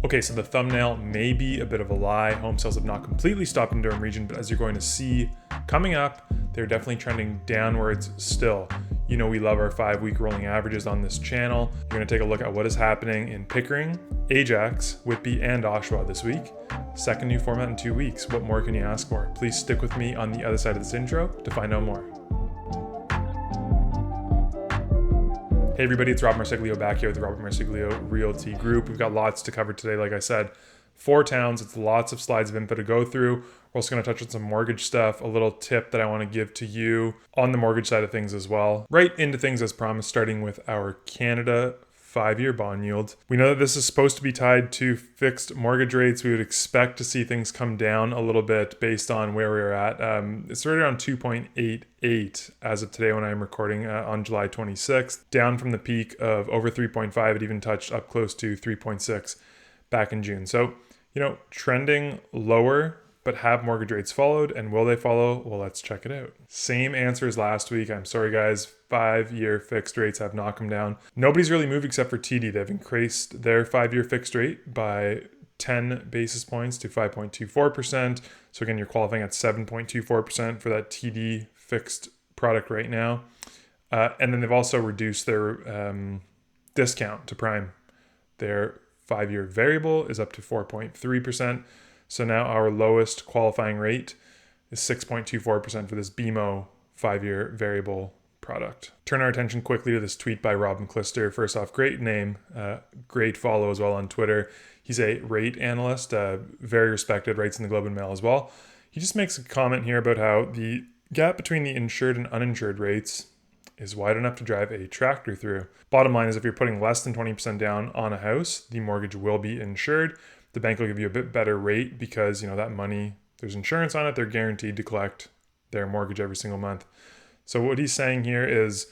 Okay, so the thumbnail may be a bit of a lie. Home sales have not completely stopped in Durham Region, but as you're going to see coming up, they're definitely trending downwards still. You know we love our 5-week rolling averages on this channel. You're going to take a look at what is happening in Pickering, Ajax, Whitby, and Oshawa this week. Second new format in 2 weeks. What more can you ask for? Please stick with me on the other side of this intro to find out more. Hey everybody, it's Rob Marsiglio back here with the Robert Marsiglio Realty Group. We've got lots to cover today, like I said. 4 towns, it's lots of slides of info to go through. We're also going to touch on some mortgage stuff, a little tip that I want to give to you on the mortgage side of things as well. Right into things as promised, starting with our Canada 5-year bond yield. We know that this is supposed to be tied to fixed mortgage rates. We would expect to see things come down a little bit based on where we're at. It's right around 2.88 as of today when I'm recording on July 26th, down from the peak of over 3.5. It even touched up close to 3.6 back in June. So, you know, trending lower, but have mortgage rates followed? And will they follow? Well, let's check it out. Same answer as last week. I'm sorry, guys. 5-year fixed rates have not come down. Nobody's really moved except for TD. They've increased their 5-year fixed rate by 10 basis points to 5.24%. So again, you're qualifying at 7.24% for that TD fixed product right now. And then they've also reduced their discount to prime. Their 5-year variable is up to 4.3%. So now our lowest qualifying rate is 6.24% for this BMO 5-year variable product. Turn our attention quickly to this tweet by Rob McClister. First off, great name, great follow as well on Twitter. He's a rate analyst, very respected, writes in the Globe and Mail as well. He just makes a comment here about how the gap between the insured and uninsured rates is wide enough to drive a tractor through. Bottom line is if you're putting less than 20% down on a house, the mortgage will be insured. The bank will give you a bit better rate because, you know, that money, there's insurance on it. They're guaranteed to collect their mortgage every single month. So what he's saying here is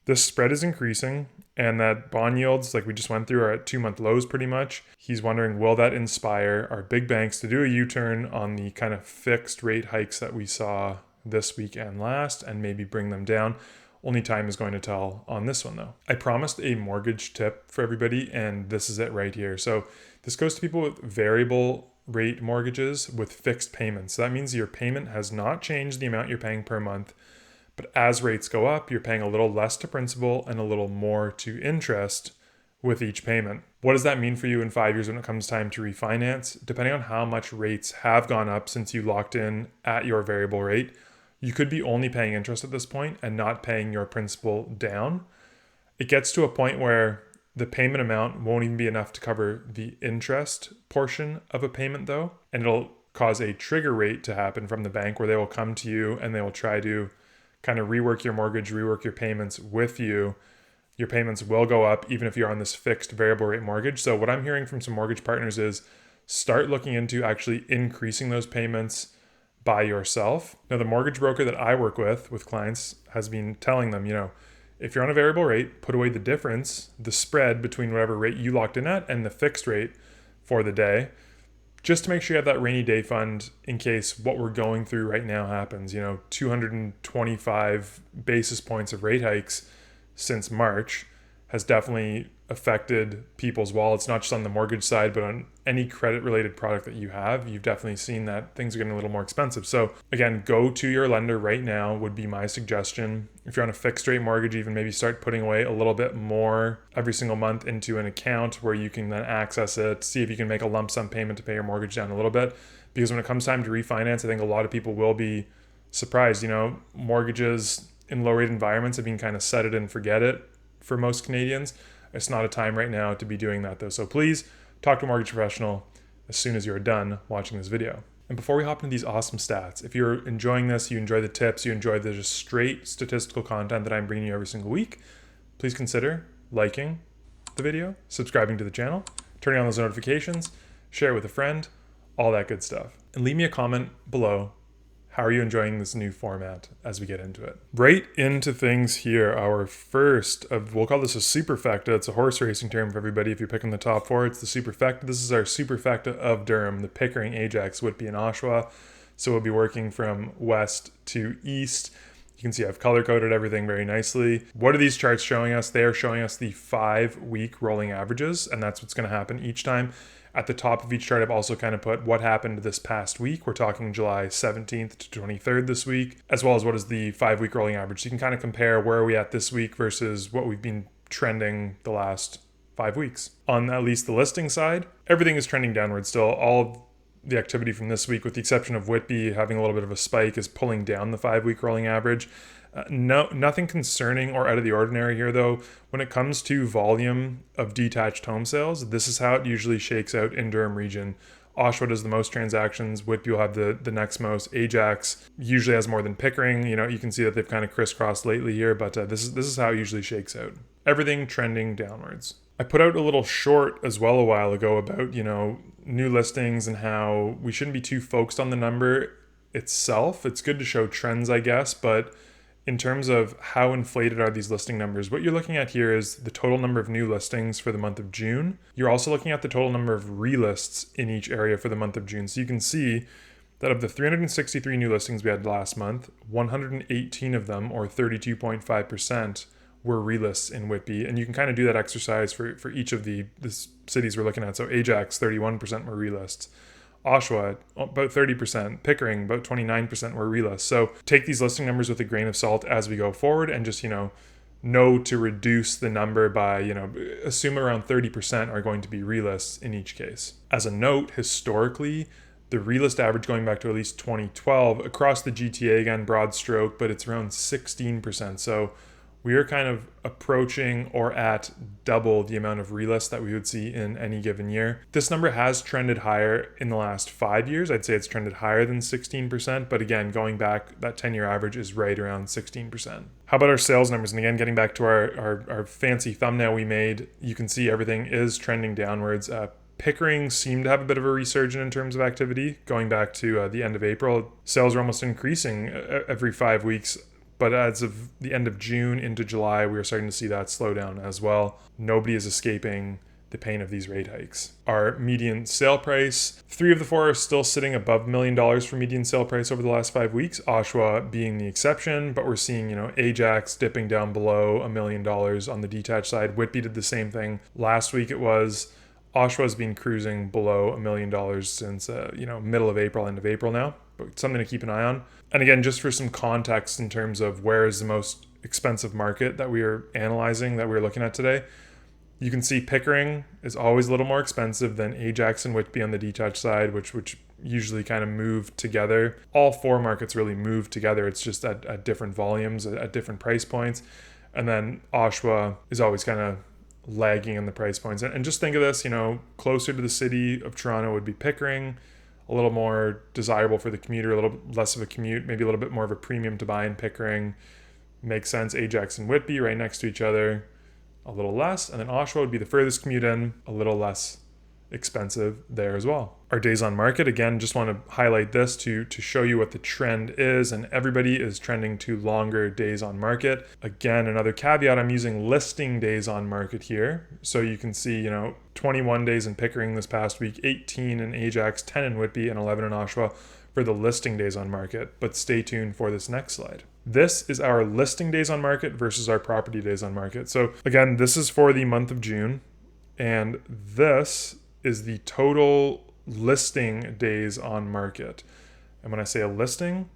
this spread is increasing and that bond yields, like we just went through, are at 2-month lows pretty much. He's wondering, will that inspire our big banks to do a U-turn on the kind of fixed rate hikes that we saw this week and last and maybe bring them down? Only time is going to tell on this one though. I promised a mortgage tip for everybody and this is it right here. So this goes to people with variable rate mortgages with fixed payments. So that means your payment has not changed the amount you're paying per month, but as rates go up, you're paying a little less to principal and a little more to interest with each payment. What does that mean for you in 5 years when it comes time to refinance? Depending on how much rates have gone up since you locked in at your variable rate, you could be only paying interest at this point and not paying your principal down. It gets to a point where the payment amount won't even be enough to cover the interest portion of a payment though. And it'll cause a trigger rate to happen from the bank where they will come to you and they will try to kind of rework your mortgage, rework your payments with you. Your payments will go up even if you're on this fixed variable rate mortgage. So what I'm hearing from some mortgage partners is start looking into actually increasing those payments by yourself. Now, the mortgage broker that I work with clients has been telling them, you know, if you're on a variable rate, put away the difference, the spread between whatever rate you locked in at and the fixed rate for the day, just to make sure you have that rainy day fund in case what we're going through right now happens. You know, 225 basis points of rate hikes since March has definitely affected people's wallets, not just on the mortgage side, but on any credit related product that you have. You've definitely seen that things are getting a little more expensive. So again, go to your lender right now would be my suggestion. If you're on a fixed rate mortgage, even maybe start putting away a little bit more every single month into an account where you can then access it, see if you can make a lump sum payment to pay your mortgage down a little bit. Because when it comes time to refinance, I think a lot of people will be surprised. You know, mortgages in low rate environments have been kind of set it and forget it for most Canadians. It's not a time right now to be doing that though. So please talk to a mortgage professional as soon as you're done watching this video. And before we hop into these awesome stats, if you're enjoying this, you enjoy the tips, you enjoy the just straight statistical content that I'm bringing you every single week, please consider liking the video, subscribing to the channel, turning on those notifications, share it with a friend, all that good stuff. And leave me a comment below. How are you enjoying this new format as we get into it? Right into things here. Our first of, we'll call this a superfecta. It's a horse racing term for everybody. If you're picking the top 4, it's the superfecta. This is our superfecta of Durham, the Pickering, Ajax, Whitby, and Oshawa. So we'll be working from west to east. You can see I've color coded everything very nicely. What are these charts showing us? They are showing us the 5-week rolling averages, and that's what's going to happen each time. At the top of each chart, I've also kind of put what happened this past week. We're talking July 17th to 23rd this week, as well as what is the 5-week rolling average. So you can kind of compare where are we at this week versus what we've been trending the last 5 weeks. On at least the listing side, everything is trending downward still. All of the activity from this week, with the exception of Whitby having a little bit of a spike, is pulling down the 5-week rolling average. Nothing concerning or out of the ordinary here, though. When it comes to volume of detached home sales, this is how it usually shakes out in Durham Region. Oshawa does the most transactions. Whitby will have the next most. Ajax usually has more than Pickering. You can see that they've kind of crisscrossed lately here, but this is how it usually shakes out. Everything trending downwards. I put out a little short as well a while ago about, new listings and how we shouldn't be too focused on the number itself. It's good to show trends, I guess, but in terms of how inflated are these listing numbers, what you're looking at here is the total number of new listings for the month of June. You're also looking at the total number of relists in each area for the month of June. So you can see that of the 363 new listings we had last month, 118 of them, or 32.5%, were relists in Whitby. And you can kind of do that exercise for each of the cities we're looking at. So Ajax, 31% were relists. Oshawa, about 30%. Pickering, about 29% were relists. So take these listing numbers with a grain of salt as we go forward, and just, know to reduce the number by, assume around 30% are going to be relists in each case. As a note, historically, the relist average going back to at least 2012 across the GTA, again, broad stroke, but it's around 16%. So we are kind of approaching or at double the amount of relists that we would see in any given year. This number has trended higher in the last 5 years. I'd say it's trended higher than 16%, but again, going back, that 10-year average is right around 16%. How about our sales numbers? And again, getting back to our fancy thumbnail we made, you can see everything is trending downwards. Pickering seemed to have a bit of a resurgence in terms of activity. Going back to the end of April, sales are almost increasing every 5 weeks. But as of the end of June into July, we are starting to see that slow down as well. Nobody is escaping the pain of these rate hikes. Our median sale price, 3 of the 4 are still sitting above $1 million for median sale price over the last 5 weeks, Oshawa being the exception, but we're seeing, Ajax dipping down below $1 million on the detached side. Whitby did the same thing. Last week it was. Oshawa's been cruising below $1 million since, middle of April, end of April now, but something to keep an eye on. And again, just for some context in terms of where is the most expensive market that we are analyzing, that we're looking at today, you can see Pickering is always a little more expensive than Ajax and Whitby on the detached side, which usually kind of move together. All 4 markets really move together. It's just at different volumes, at different price points. And then Oshawa is always kind of lagging in the price points. And just think of this, closer to the city of Toronto would be Pickering, a little more desirable for the commuter, a little less of a commute, maybe a little bit more of a premium to buy in Pickering. Makes sense. Ajax and Whitby right next to each other, a little less. And then Oshawa would be the furthest commute in, a little less expensive there as well. Our days on market, again, just want to highlight this to show you what the trend is, and everybody is trending to longer days on market. Again, another caveat, I'm using listing days on market here. So you can see, 21 days in Pickering this past week, 18 in Ajax, 10 in Whitby, and 11 in Oshawa for the listing days on market. But stay tuned for this next slide. This is our listing days on market versus our property days on market. So again, this is for the month of June, and this is the total listing days on market. And when I say a listing,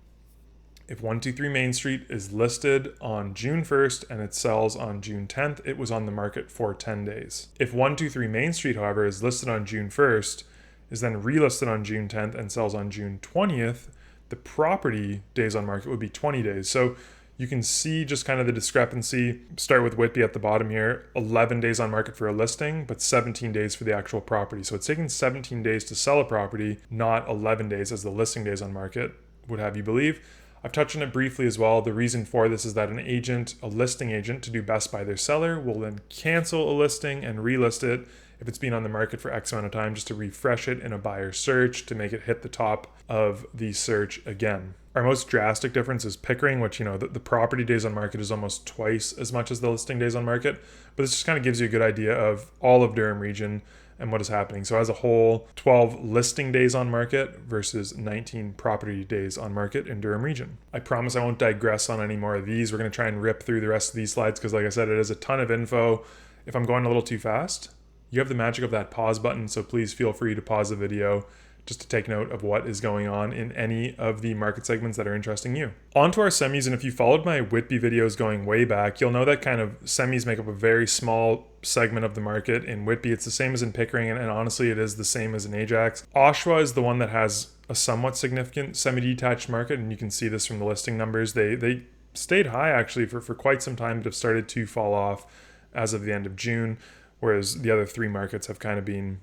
if 123 Main Street is listed on June 1st and it sells on June 10th, it was on the market for 10 days. If 123 Main Street, however, is listed on June 1st, is then relisted on June 10th and sells on June 20th, the property days on market would be 20 days. So you can see just kind of the discrepancy. Start with Whitby at the bottom here, 11 days on market for a listing, but 17 days for the actual property. So it's taking 17 days to sell a property, not 11 days as the listing days on market would have you believe. I've touched on it briefly as well. The reason for this is that a listing agent, to do best by their seller, will then cancel a listing and relist it if it's been on the market for X amount of time, just to refresh it in a buyer search to make it hit the top of the search again. Our most drastic difference is Pickering, which, the property days on market is almost twice as much as the listing days on market. But this just kind of gives you a good idea of all of Durham Region and what is happening. So as a whole, 12 listing days on market versus 19 property days on market in Durham Region. I promise I won't digress on any more of these. We're going to try and rip through the rest of these slides because, like I said, it is a ton of info. If I'm going a little too fast, you have the magic of that pause button, so please feel free to pause the video just to take note of what is going on in any of the market segments that are interesting you. On to our semis, and if you followed my Whitby videos going way back, you'll know that kind of semis make up a very small segment of the market. In Whitby, it's the same as in Pickering, and honestly, it is the same as in Ajax. Oshawa is the one that has a somewhat significant semi-detached market, and you can see this from the listing numbers. They stayed high actually for quite some time, but have started to fall off as of the end of June, whereas the other three markets have kind of been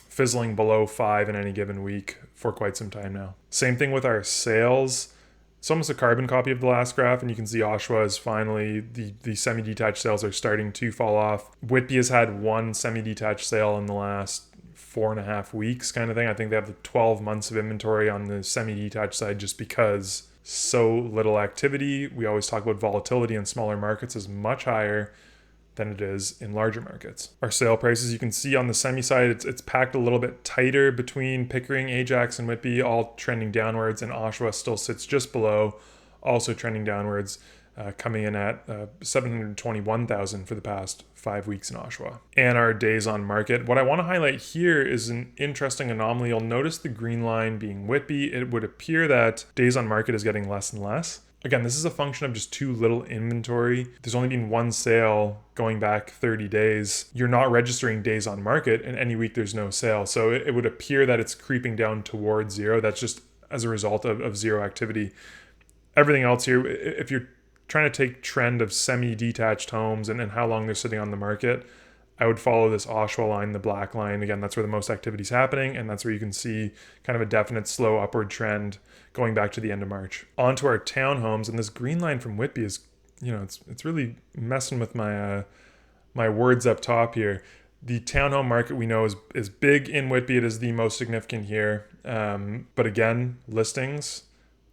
fizzling below 5 in any given week for quite some time now. Same thing with our sales. It's almost a carbon copy of the last graph, and you can see Oshawa is finally, the semi-detached sales are starting to fall off. Whitby has had one semi-detached sale in the last 4.5 weeks kind of thing. I think they have the 12 months of inventory on the semi-detached side just because so little activity. We always talk about volatility in smaller markets is much higher than it is in larger markets. Our sale prices, you can see on the semi side, it's packed a little bit tighter between Pickering, Ajax, and Whitby, all trending downwards, and Oshawa still sits just below, also trending downwards, coming in at 721,000 for the past 5 weeks in Oshawa. And our days on market. What I want to highlight here is an interesting anomaly. You'll notice the green line being Whitby. It would appear that days on market is getting less and less. Again, this is a function of just too little inventory. There's only been one sale going back 30 days. You're not registering days on market, and any week there's no sale. So it would appear that it's creeping down towards zero. That's just as a result of zero activity. Everything else here, if you're trying to take trend of semi-detached homes and how long they're sitting on the market, I would follow this Oshawa line, the black line. Again, that's where the most activity is happening, and that's where you can see kind of a definite slow upward trend going back to the end of March. On to our townhomes, and this green line from Whitby is, it's really messing with my my words up top here. The townhome market we know is big in Whitby. It is the most significant here. But again, listings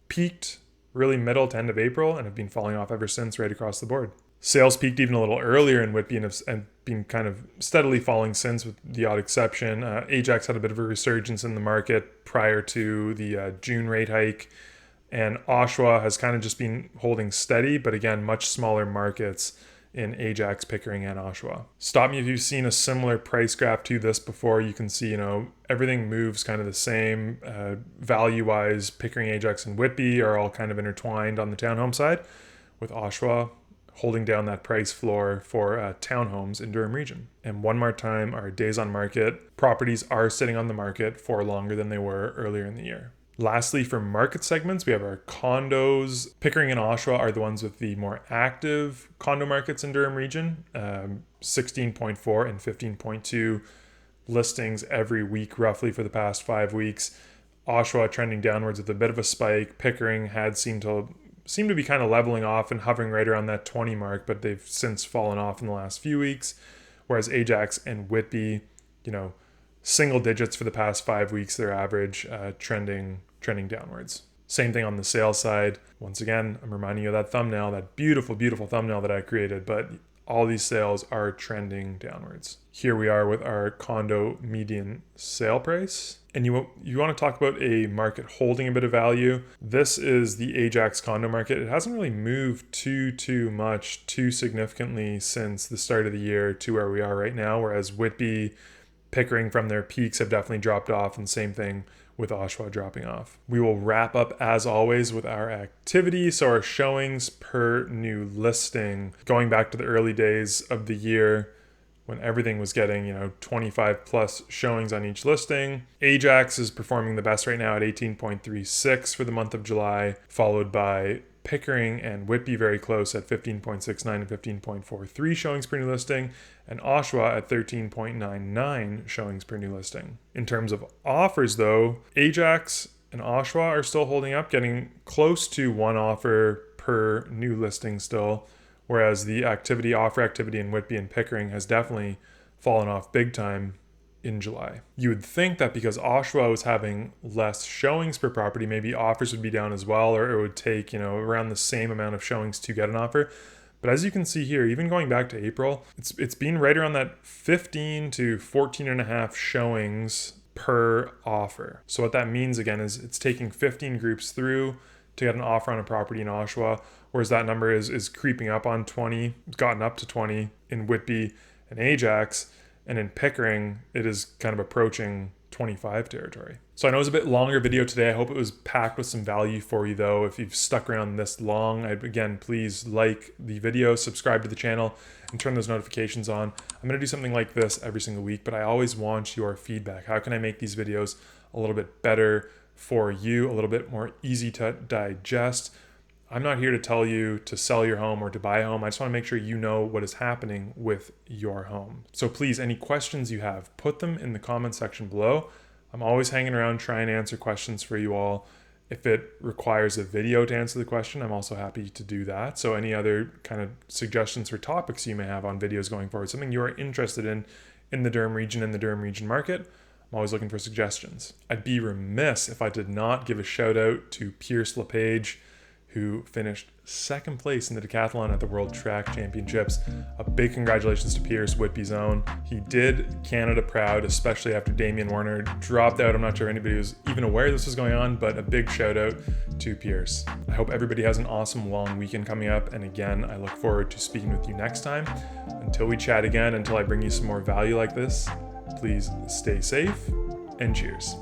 peaked really middle to end of April and have been falling off ever since right across the board. Sales peaked even a little earlier in Whitby and have been kind of steadily falling since, with the odd exception. Ajax had a bit of a resurgence in the market prior to the June rate hike, and Oshawa has kind of just been holding steady, but again, much smaller markets in Ajax, Pickering, and Oshawa. Stop me if you've seen a similar price graph to this before. You can see, everything moves kind of the same. Value-wise, Pickering, Ajax, and Whitby are all kind of intertwined on the townhome side, with Oshawa holding down that price floor for townhomes in Durham Region. And one more time, our days on market, properties are sitting on the market for longer than they were earlier in the year. Lastly, for market segments, we have our condos. Pickering and Oshawa are the ones with the more active condo markets in Durham Region, 16.4 and 15.2 listings every week roughly for the past 5 weeks. Oshawa trending downwards with a bit of a spike. Pickering had seemed to be kind of leveling off and hovering right around that 20 mark, but they've since fallen off in the last few weeks. Whereas Ajax and Whitby, single digits for the past 5 weeks, their average, trending downwards. Same thing on the sales side. Once again, I'm reminding you of that thumbnail, that beautiful, beautiful thumbnail that I created, but all these sales are trending downwards. Here we are with our condo median sale price. And you want to talk about a market holding a bit of value. This is the Ajax condo market. It hasn't really moved too much, too significantly since the start of the year to where we are right now, whereas Whitby, Pickering from their peaks have definitely dropped off, and same thing with Oshawa dropping off. We will wrap up as always with our activity. So our showings per new listing, going back to the early days of the year when everything was getting, 25 plus showings on each listing. Ajax is performing the best right now at 18.36 for the month of July, followed by Pickering and Whitby very close at 15.69 and 15.43 showings per new listing, and Oshawa at 13.99 showings per new listing. In terms of offers though, Ajax and Oshawa are still holding up, getting close to one offer per new listing still, whereas the offer activity in Whitby and Pickering has definitely fallen off big time in July. You would think that because Oshawa was having less showings per property, maybe offers would be down as well, or it would take, around the same amount of showings to get an offer. But as you can see here, even going back to April, it's been right around that 15 to 14 and a half showings per offer. So what that means again is it's taking 15 groups through to get an offer on a property in Oshawa, whereas that number is creeping up on 20, it's gotten up to 20 in Whitby and Ajax. And in Pickering, it is kind of approaching 25 territory. So I know it was a bit longer video today. I hope it was packed with some value for you though. If you've stuck around this long, again, please like the video, subscribe to the channel, and turn those notifications on. I'm gonna do something like this every single week, but I always want your feedback. How can I make these videos a little bit better for you, a little bit more easy to digest? I'm not here to tell you to sell your home or to buy a home. I just want to make sure you know what is happening with your home. So please, any questions you have, put them in the comment section below. I'm always hanging around trying to answer questions for you all. If it requires a video to answer the question, I'm also happy to do that. So any other kind of suggestions for topics you may have on videos going forward, something you are interested in the Durham region and the Durham region market, I'm always looking for suggestions. I'd be remiss if I did not give a shout out to LePage, who finished second place in the decathlon at the World Track Championships. A big congratulations to Pierce, Whitby's own. He did Canada proud, especially after Damian Warner dropped out. I'm not sure anybody was even aware this was going on, but a big shout out to Pierce. I hope everybody has an awesome long weekend coming up. And again, I look forward to speaking with you next time. Until we chat again, until I bring you some more value like this, please stay safe and cheers.